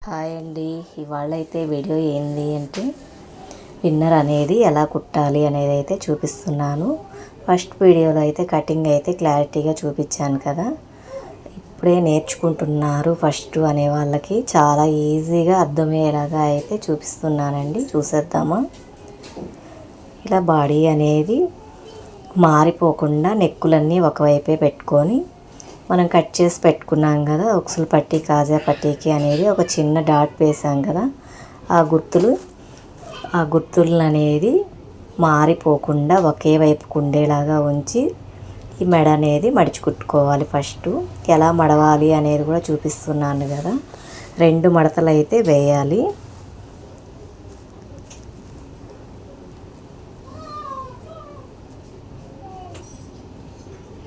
Hi అండి. ఇవాళ అయితే వీడియో ఏంది అంటే విన్నర్ అనేది ఎలా కుట్టాలి అనేది అయితే చూపిస్తున్నాను. ఫస్ట్ వీడియోలో అయితే కటింగ్ అయితే క్లారిటీగా చూపించాను కదా. ఇప్పుడే నేర్చుకుంటున్నారు ఫస్ట్ అనే వాళ్ళకి చాలా ఈజీగా అర్థమయ్యేలాగా అయితే చూపిస్తున్నానండి. చూసేద్దామా. ఇలా బాడీ అనేది మారిపోకుండా నెక్కులన్నీ ఒకవైపే పెట్టుకొని మనం కట్ చేసి పెట్టుకున్నాం కదా, ఉక్సులు పట్టి కాజా పట్టీకి అనేది ఒక చిన్న డాట్ వేసాం కదా, ఆ గుర్తులు అనేది మారిపోకుండా ఒకే వైపుకు ఉండేలాగా ఉంచి ఈ మెడ అనేది మడిచి కుట్టుకోవాలి. ఫస్ట్ ఎలా మడవాలి అనేది కూడా చూపిస్తున్నాను కదా. 2 మడతలు అయితే వేయాలి.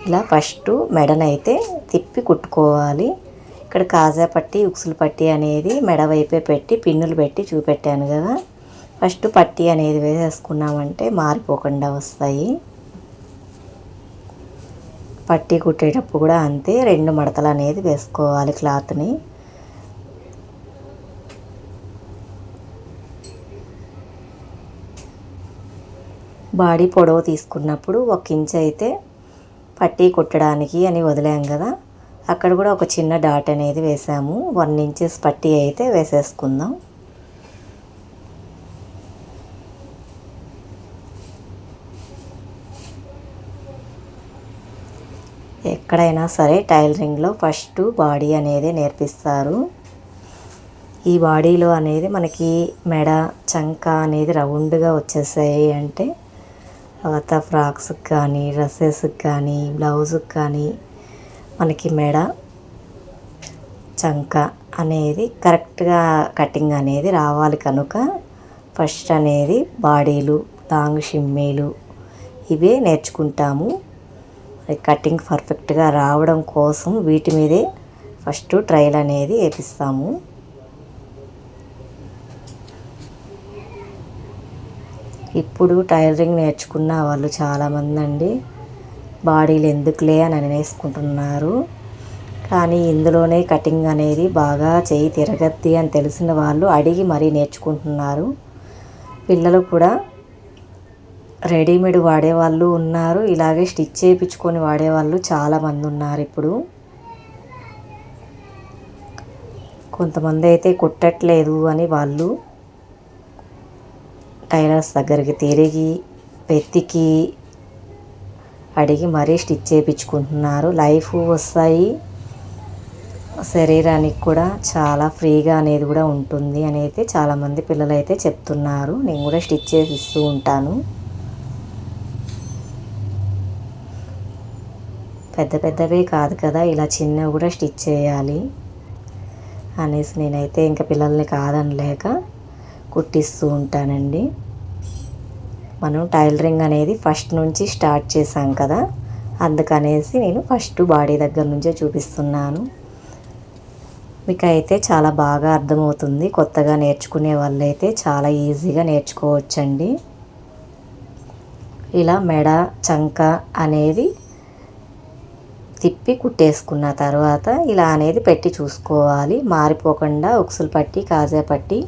ఇలా ఫస్ట్ మెడనైతే తిప్పి కుట్టుకోవాలి. ఇక్కడ కాజా పట్టి ఉక్సులు పట్టి అనేది మెడ వైపే పెట్టి పిన్నులు పెట్టి చూపెట్టాను కదా. ఫస్ట్ పట్టి అనేది వేసేసుకున్నామంటే మారిపోకుండా వస్తాయి. పట్టి కుట్టేటప్పుడు కూడా అంతే 2 మడతలు అనేది వేసుకోవాలి క్లాత్ని. బాడీ పొడవు తీసుకున్నప్పుడు 1 ఇంచ్ అయితే పట్టీ కుట్టడానికి అని వదిలాం కదా, అక్కడ కూడా ఒక చిన్న డాట్ అనేది వేసాము. 1 ఇంచెస్ పట్టీ అయితే వేసేసుకుందాం. ఎక్కడైనా సరే టైలరింగ్లో ఫస్ట్ బాడీ అనేది నేర్పిస్తారు. ఈ బాడీలో అనేది మనకి మెడ చంక అనేది రౌండ్గా వచ్చేసాయి అంటే తర్వాత ఫ్రాక్స్కి కానీ డ్రెస్సెస్కి కానీ బ్లౌజ్కి కానీ మనకి మెడ చంక అనేది కరెక్ట్గా కటింగ్ అనేది రావాలి కనుక ఫస్ట్ అనేది బాడీలు లాంగ్ షిమ్మీలు ఇవే నేర్చుకుంటాము. కటింగ్ పర్ఫెక్ట్గా రావడం కోసం వీటి మీదే ఫస్ట్ ట్రయల్ అనేది వేపిస్తాము. ఇప్పుడు టైలరింగ్ నేర్చుకున్న వాళ్ళు చాలామంది అండి బాడీలు ఎందుకులే అని అనేసుకుంటున్నారు. కానీ ఇందులోనే కటింగ్ అనేది బాగా చేయి తిరగద్ది అని తెలిసిన వాళ్ళు అడిగి మరీ నేర్చుకుంటున్నారు. పిల్లలు కూడా రెడీమేడ్ వాడేవాళ్ళు ఉన్నారు, ఇలాగే స్టిచ్ చేయించుకొని వాడేవాళ్ళు చాలామంది ఉన్నారు. ఇప్పుడు కొంతమంది అయితే కుట్టట్లేదు అని వాళ్ళు టైలర్స్ దగ్గరికి తిరిగి వెతికి అడిగి మరీ స్టిచ్ చేయించుకుంటున్నారు. లైఫ్ వస్తాయి, శరీరానికి కూడా చాలా ఫ్రీగా అనేది కూడా ఉంటుంది అని అయితే చాలామంది పిల్లలు అయితే చెప్తున్నారు. నేను కూడా స్టిచ్ చేసి ఇస్తూ ఉంటాను. పెద్ద పెద్దవే కాదు కదా, ఇలా చిన్నవి కూడా స్టిచ్ చేయాలి అనేసి నేనైతే ఇంకా పిల్లల్ని కాదనలేక కుట్టిస్తూ ఉంటానండి. మనం టైలరింగ్ అనేది ఫస్ట్ నుంచి స్టార్ట్ చేశాం కదా, అందుకనేసి నేను ఫస్ట్ బాడీ దగ్గర నుంచే చూపిస్తున్నాను. మీకు అయితే చాలా బాగా అర్థమవుతుంది. కొత్తగా నేర్చుకునే వాళ్ళైతే చాలా ఈజీగా నేర్చుకోవచ్చండి. ఇలా మెడ చంక అనేది తిప్పి కుట్టేసుకున్న తర్వాత ఇలా అనేది పెట్టి చూసుకోవాలి. మారిపోకుండా ఉక్సులు పట్టి కాజా పట్టి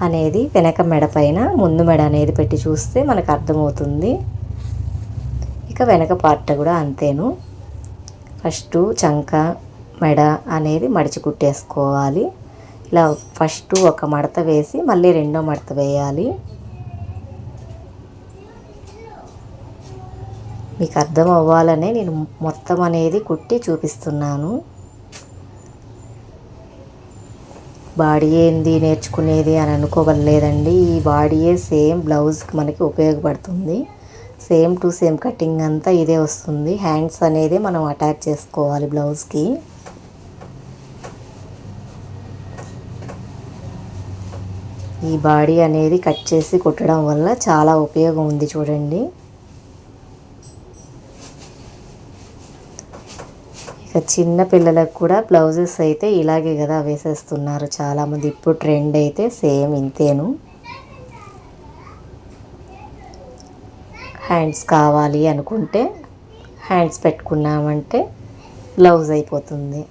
అనేది వెనక మెడ పైన ముందు మెడ అనేది పెట్టి చూస్తే మనకు అర్థమవుతుంది. ఇక వెనక పార్ట్ కూడా అంతేను. ఫస్ట్ చంక మెడ అనేది మడిచి కుట్టేసుకోవాలి. ఇలా ఫస్ట్ ఒక మడత వేసి మళ్ళీ 2వ మడత వేయాలి. మీకు అర్థం అవ్వాలనే నేను మొత్తం అనేది కుట్టి చూపిస్తున్నాను. బాడీ ఏంది నేర్చుకునేది అని అనుకోవలేదండి. ఈ బాడీయే సేమ్ బ్లౌజ్కి మనకి ఉపయోగపడుతుంది. సేమ్ టు సేమ్ కటింగ్ అంతా ఇదే వస్తుంది. హ్యాండ్స్ అనేది మనం అటాచ్ చేసుకోవాలి బ్లౌజ్కి. ఈ బాడీ అనేది కట్ చేసి కుట్టడం వల్ల చాలా ఉపయోగం ఉంది చూడండి. ఇక చిన్న పిల్లలకు కూడా బ్లౌజెస్ అయితే ఇలాగే కదా వేసేస్తున్నారు చాలామంది. ఇప్పుడు ట్రెండ్ అయితే సేమ్ ఇంతేను. హ్యాండ్స్ కావాలి అనుకుంటే హ్యాండ్స్ పెట్టుకున్నామంటే బ్లౌజ్ అయిపోతుంది.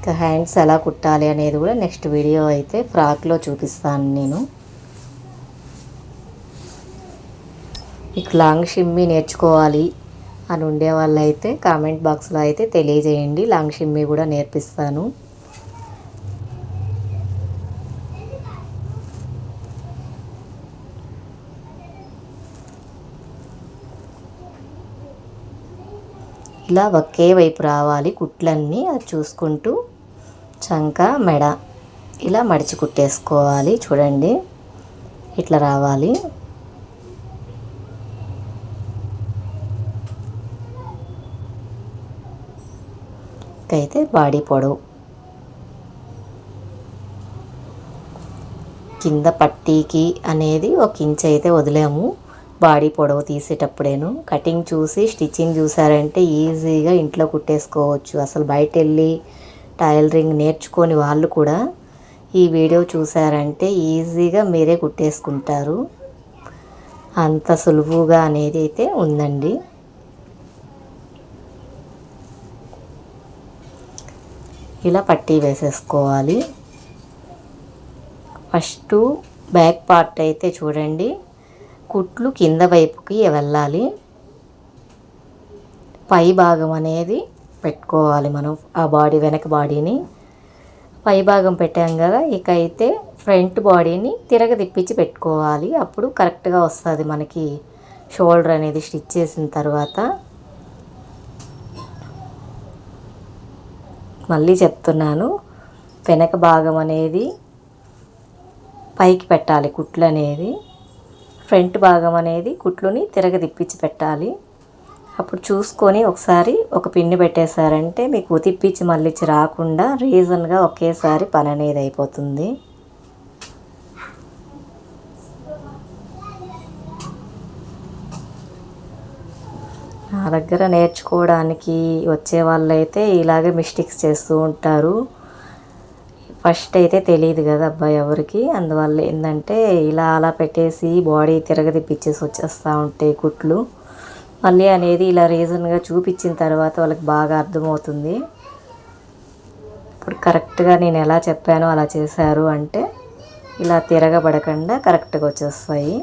ఇంకా హ్యాండ్స్ ఎలా కుట్టాలి అనేది కూడా నెక్స్ట్ వీడియో అయితే ఫ్రాక్లో చూపిస్తాను నేను. మీకు లాంగ్ షిమ్మీ నేర్చుకోవాలి అని ఉండే వాళ్ళు అయితే కామెంట్ బాక్స్లో అయితే తెలియజేయండి, లాంగ్ షిమ్మీ కూడా నేర్పిస్తాను. ఇలా ఒకే వైపు రావాలి కుట్లన్నీ, అది చూసుకుంటూ చంక మెడ ఇలా మడిచి కుట్టేసుకోవాలి. చూడండి ఇట్లా రావాలి. అయితే బాడీ పొడవు కింద పట్టీకి అనేది 1 ఇంచ్ అయితే వదిలాము బాడీ పొడవు తీసేటప్పుడేను. కటింగ్ చూసి స్టిచ్చింగ్ చూసారంటే ఈజీగా ఇంట్లో కుట్టేసుకోవచ్చు. అసలు బయట వెళ్ళి టైలరింగ్ నేర్చుకొని వాళ్ళు కూడా ఈ వీడియో చూసారంటే ఈజీగా మీరే కుట్టేసుకుంటారు. అంత సులువుగా అనేది అయితే ఉందండి. ఇలా పట్టీ వేసేసుకోవాలి. ఫస్ట్ బ్యాక్ పార్ట్ అయితే చూడండి, కుట్లు కింద వైపుకి వెళ్ళాలి. పై భాగం అనేది పెట్టుకోవాలి మనం. ఆ బాడీ వెనక బాడీని పై భాగం పెట్టాం కదా, ఇక అయితే ఫ్రంట్ బాడీని తిరగదిప్పించి పెట్టుకోవాలి. అప్పుడు కరెక్ట్గా వస్తుంది మనకి షోల్డర్ అనేది స్టిచ్ చేసిన తర్వాత. మళ్ళీ చెప్తున్నాను, వెనక భాగం అనేది పైకి పెట్టాలి కుట్లు అనేది, ఫ్రంట్ భాగం అనేది కుట్లుని తిరగదిప్పించి పెట్టాలి. అప్పుడు చూసుకొని ఒకసారి ఒక పిన్ని పెట్టేశారంటే మీకు తిప్పించి మళ్ళీ రాకుండా రీజన్గా ఒకేసారి పని అనేది అయిపోతుంది. నా దగ్గర నేర్చుకోవడానికి వచ్చే వాళ్ళైతే ఇలాగే మిస్టేక్స్ చేస్తూ ఉంటారు. ఫస్ట్ అయితే తెలియదు కదా అబ్బాయి ఎవరికి, అందువల్ల ఏంటంటే ఇలా అలా పెట్టేసి బాడీ తిరగదిప్పించేసి వచ్చేస్తూ ఉంటాయి కుట్లు. మళ్ళీ అనేది ఇలా రీజన్గా చూపించిన తర్వాత వాళ్ళకి బాగా అర్థమవుతుంది. ఇప్పుడు కరెక్ట్గా నేను ఎలా చెప్పానో అలా చేశారు అంటే ఇలా తిరగబడకుండా కరెక్ట్గా వచ్చేస్తాయి.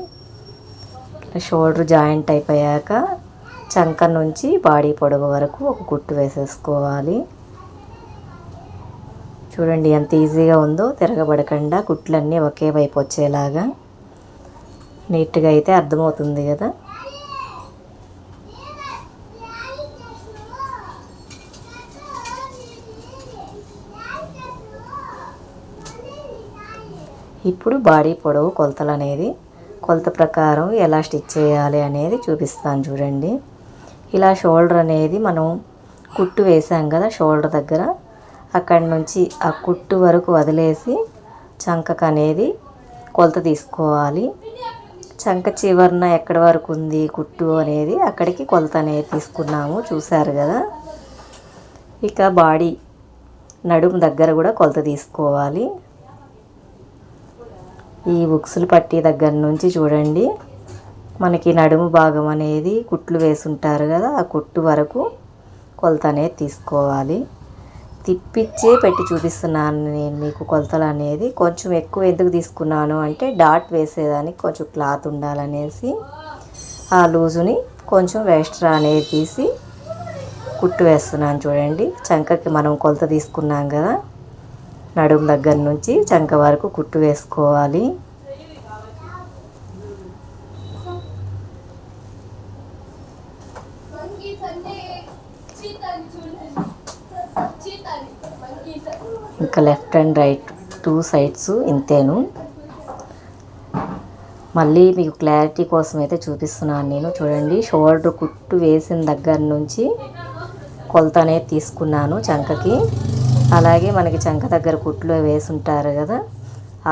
షోల్డర్ జాయింట్ అయిపోయాక చంక నుంచి బాడీ పొడవు వరకు ఒక కుట్టు వేసేసుకోవాలి. చూడండి ఎంత ఈజీగా ఉందో, తిరగబడకుండా కుట్లన్నీ ఒకే వైపు వచ్చేలాగా నీట్గా అయితే అర్థమవుతుంది కదా. ఇప్పుడు బాడీ పొడవు కొలతలు అనేది కొలత ప్రకారం ఎలా స్టిచ్ చేయాలి అనేది చూపిస్తాను చూడండి. ఇలా షోల్డర్ అనేది మనం కుట్టు వేసాం కదా షోల్డర్ దగ్గర, అక్కడి నుంచి ఆ కుట్టు వరకు వదిలేసి చంకకు అనేది కొలత తీసుకోవాలి. చంక చివరన ఎక్కడి వరకు ఉంది కుట్టు అనేది అక్కడికి కొలత అనేది తీసుకున్నాము, చూసారు కదా. ఇక బాడీ నడుము దగ్గర కూడా కొలత తీసుకోవాలి. ఈ ఉక్సులు పట్టీ దగ్గర నుంచి చూడండి మనకి నడుము భాగం అనేది కుట్లు వేసుంటారు కదా, ఆ కుట్టు వరకు కొలత అనేది తీసుకోవాలి. తిప్పిచ్చే పెట్టి చూపిస్తున్నాను నేను మీకు కొలతలు అనేది. కొంచెం ఎక్కువ ఎందుకు తీసుకున్నాను అంటే డాట్ వేసేదానికి కొంచెం క్లాత్ ఉండాలనేసి ఆ లూజుని కొంచెం ఎక్స్ట్రా అనేది తీసి కుట్టు వేస్తున్నాను చూడండి. చంకకి మనం కొలత తీసుకున్నాం కదా, నడుము దగ్గర నుంచి చంక వరకు కుట్టు వేసుకోవాలి. ఇంకా లెఫ్ట్ అండ్ రైట్ 2 సైడ్స్ ఇంతేను. మళ్ళీ మీకు క్లారిటీ కోసం అయితే చూపిస్తున్నాను నేను. చూడండి షోల్డర్ కుట్టు వేసిన దగ్గర నుంచి కొలత అనేది తీసుకున్నాను చంకకి. అలాగే మనకి చంక దగ్గర కుట్లు వేసుంటారు కదా,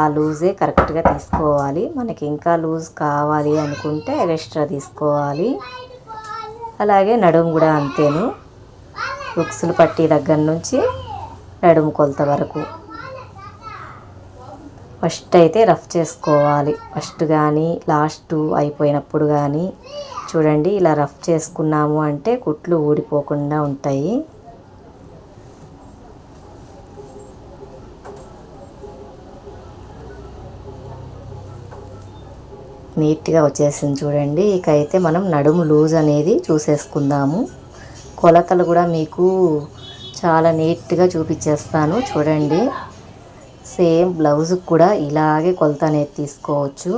ఆ లూజే కరెక్ట్గా తీసుకోవాలి. మనకి ఇంకా లూజ్ కావాలి అనుకుంటే ఎక్స్ట్రా తీసుకోవాలి. అలాగే నడుము కూడా అంతేను, ఉక్సులు పట్టీ దగ్గర నుంచి నడుము కొలత వరకు ఫస్ట్ అయితే రఫ్ చేసుకోవాలి. ఫస్ట్ కానీ లాస్ట్ అయిపోయినప్పుడు కానీ చూడండి ఇలా రఫ్ చేసుకున్నాము అంటే కుట్లు ఊడిపోకుండా ఉంటాయి. నీట్గా వచ్చేసింది చూడండి. ఇక అయితే మనం నడుము లూజ్ అనేది చూసేసుకుందాము. కొలతలు కూడా మీకు చాలా నీట్గా చూపించేస్తాను చూడండి. సేమ్ బ్లౌజ్కి కూడా ఇలాగే కొలత అనేది తీసుకోవచ్చు.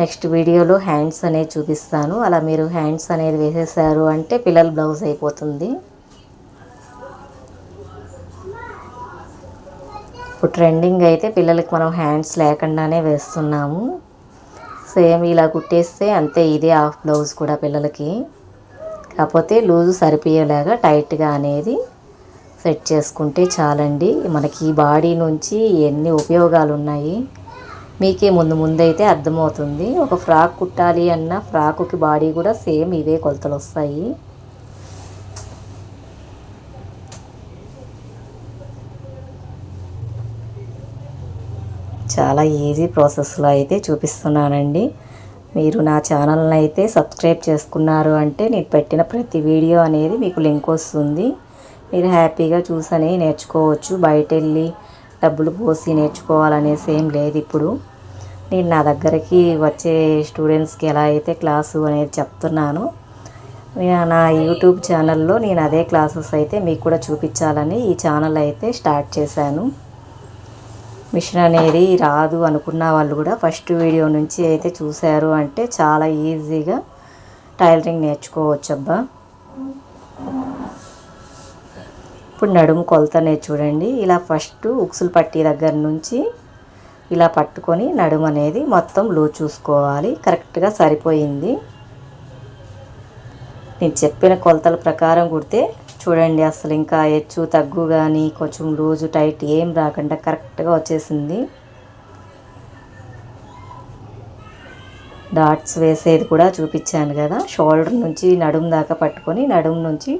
నెక్స్ట్ వీడియోలో హ్యాండ్స్ అనేది చూపిస్తాను. అలా మీరు హ్యాండ్స్ అనేది వేసేసారు అంటే పిల్లల బ్లౌజ్ అయిపోతుంది. ఇప్పుడు ట్రెండింగ్ అయితే పిల్లలకి మనం హ్యాండ్స్ లేకుండానే వేస్తున్నాము. సేమ్ ఇలా కుట్టేస్తే అంతే, ఇదే హాఫ్ బ్లౌజ్ కూడా పిల్లలకి. కాకపోతే లూజు సరిపోయేలాగా టైట్గా అనేది సెట్ చేసుకుంటే చాలండి. మనకి బాడీ నుంచి ఎన్ని ఉపయోగాలు ఉన్నాయి మీకే ముందైతే అర్థమవుతుంది. ఒక ఫ్రాక్ కుట్టాలి అన్న ఫ్రాకుకి బాడీ కూడా సేమ్ ఇవే కొలతలు వస్తాయి. చాలా ఈజీ ప్రాసెస్లో అయితే చూపిస్తున్నానండి. మీరు నా ఛానల్ని అయితే సబ్స్క్రైబ్ చేసుకున్నారు అంటే నేను పెట్టిన ప్రతి వీడియో అనేది మీకు లింక్ వస్తుంది. మీరు హ్యాపీగా చూసని నేర్చుకోవచ్చు. బయట వెళ్ళి డబ్బులు పోసి నేర్చుకోవాలనేసి ఏం లేదు. ఇప్పుడు నేను నా దగ్గరికి వచ్చే స్టూడెంట్స్కి ఎలా అయితే క్లాసు అనేది చెప్తున్నానో నా యూట్యూబ్ ఛానల్లో నేను అదే క్లాసెస్ అయితే మీకు కూడా చూపించాలని ఈ ఛానల్ అయితే స్టార్ట్ చేశాను. మిషన్ అనేది రాదు అనుకున్న వాళ్ళు కూడా ఫస్ట్ వీడియో నుంచి అయితే చూశారు అంటే చాలా ఈజీగా టైలరింగ్ నేర్చుకోవచ్చు అబ్బా. ఇప్పుడు నడుము కొలతనే చూడండి. ఇలా ఫస్ట్ ఉక్సులు పట్టి దగ్గర నుంచి ఇలా పట్టుకొని నడుము అనేది మొత్తం లూజ్ చూసుకోవాలి. కరెక్ట్గా సరిపోయింది. నేను చెప్పిన కొలతల ప్రకారం కుడితే చూడండి అసలు ఇంకా హెచ్చు తగ్గు కానీ కొంచెం లూజు టైట్ ఏం రాకుండా కరెక్ట్గా వచ్చేసింది. డాట్స్ వేసేది కూడా చూపించాను కదా. షోల్డర్ నుంచి నడుము దాకా పట్టుకొని నడుము నుంచి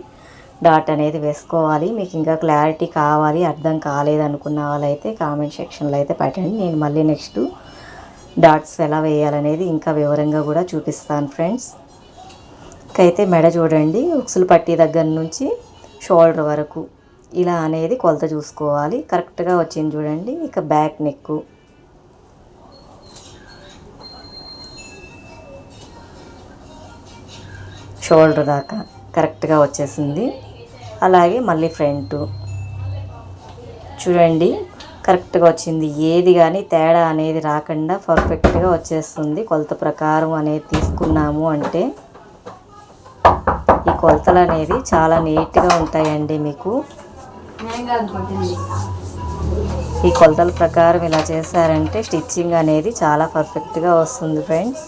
డాట్ అనేది వేసుకోవాలి. మీకు ఇంకా క్లారిటీ కావాలి, అర్థం కాలేదు అనుకున్న వాళ్ళైతే కామెంట్ సెక్షన్లో అయితే పెట్టండి. నేను మళ్ళీ నెక్స్ట్ డాట్స్ ఎలా వేయాలనేది ఇంకా వివరంగా కూడా చూపిస్తాను ఫ్రెండ్స్. అయితే మెడ చూడండి, ఉక్సులు పట్టి దగ్గర నుంచి షోల్డర్ వరకు ఇలా అనేది కొలత చూసుకోవాలి. కరెక్ట్గా వచ్చింది చూడండి. ఇక బ్యాక్ నెక్, షోల్డర్ దాకా కరెక్ట్గా వచ్చేసింది. అలాగే మళ్ళీ ఫ్రంట్ చూడండి కరెక్ట్గా వచ్చింది. ఏది కానీ తేడా అనేది రాకుండా పర్ఫెక్ట్గా వచ్చేస్తుంది. కొలత ప్రకారం అనేది తీసుకున్నాము అంటే ఈ కొలతలు అనేది చాలా నీట్గా ఉంటాయండి. మీకు ఈ కొలతల ప్రకారం ఇలా చేశారంటే స్టిచ్చింగ్ అనేది చాలా పర్ఫెక్ట్గా వస్తుంది ఫ్రెండ్స్.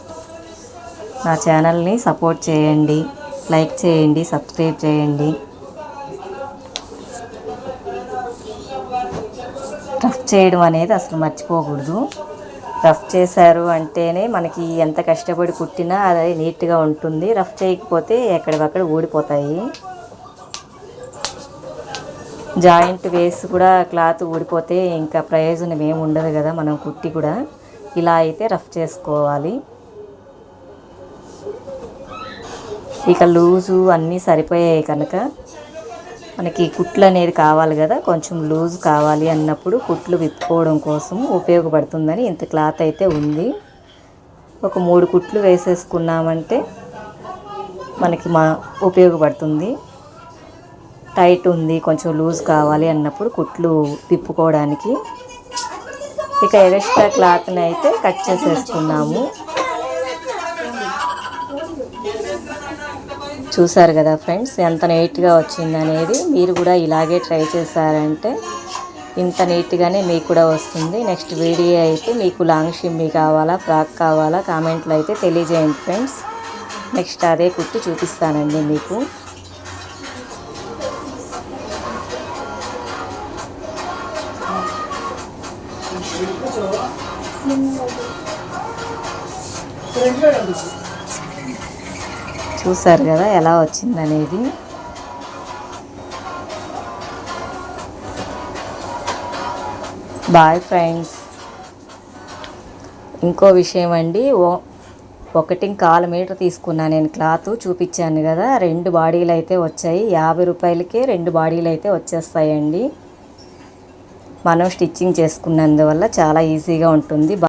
నా ఛానల్ని సపోర్ట్ చేయండి, లైక్ చేయండి, సబ్స్క్రైబ్ చేయండి. రఫ్ చేయడం అనేది అసలు మర్చిపోకూడదు. రఫ్ చేశారు అంటేనే మనకి ఎంత కష్టపడి కుట్టినా అది నీట్గా ఉంటుంది. రఫ్ చేయకపోతే ఎక్కడికక్కడ ఊడిపోతాయి. జాయింట్ వేసి కూడా క్లాత్ ఊడిపోతే ఇంకా ప్రయోజనం ఏమి ఉండదు కదా. మనం కుట్టి కూడా ఇలా అయితే రఫ్ చేసుకోవాలి. ఇక లూజు అన్నీ సరిపోయాయి కనుక మనకి కుట్లు అనేది కావాలి కదా, కొంచెం లూజ్ కావాలి అన్నప్పుడు కుట్లు విప్పుకోవడం కోసం ఉపయోగపడుతుందని ఇంత క్లాత్ అయితే ఉంది. ఒక 3 కుట్లు వేసేసుకున్నామంటే మనకి ఉపయోగపడుతుంది. టైట్ ఉంది కొంచెం లూజ్ కావాలి అన్నప్పుడు కుట్లు విప్పుకోవడానికి. ఇక ఎక్స్ట్రా క్లాత్ని అయితే కట్ చేసేసుకున్నాము. చూసారు కదా ఫ్రెండ్స్ ఎంత నీట్గా వచ్చింది అనేది. మీరు కూడా ఇలాగే ట్రై చేశారంటే ఇంత నీట్గానే మీకు కూడా వస్తుంది. నెక్స్ట్ వీడియో అయితే మీకు లాంగ్ షిమ్మీ కావాలా, ఫ్రాక్ కావాలా కామెంట్లో అయితే తెలియజేయండి ఫ్రెండ్స్. నెక్స్ట్ అదే కుట్టి చూపిస్తానండి మీకు. చూసారు కదా ఎలా వచ్చిందనేది. Bye friends. ఇంకో విషయం అండి, 1.25 మీటర్ తీసుకున్నాను నేను క్లాత్ చూపించాను కదా. 2 బాడీలు అయితే వచ్చాయి. 50 రూపాయలకే 2 బాడీలు అయితే వచ్చేస్తాయండి. మనం స్టిచ్చింగ్ చేసుకున్నందువల్ల చాలా ఈజీగా ఉంటుంది.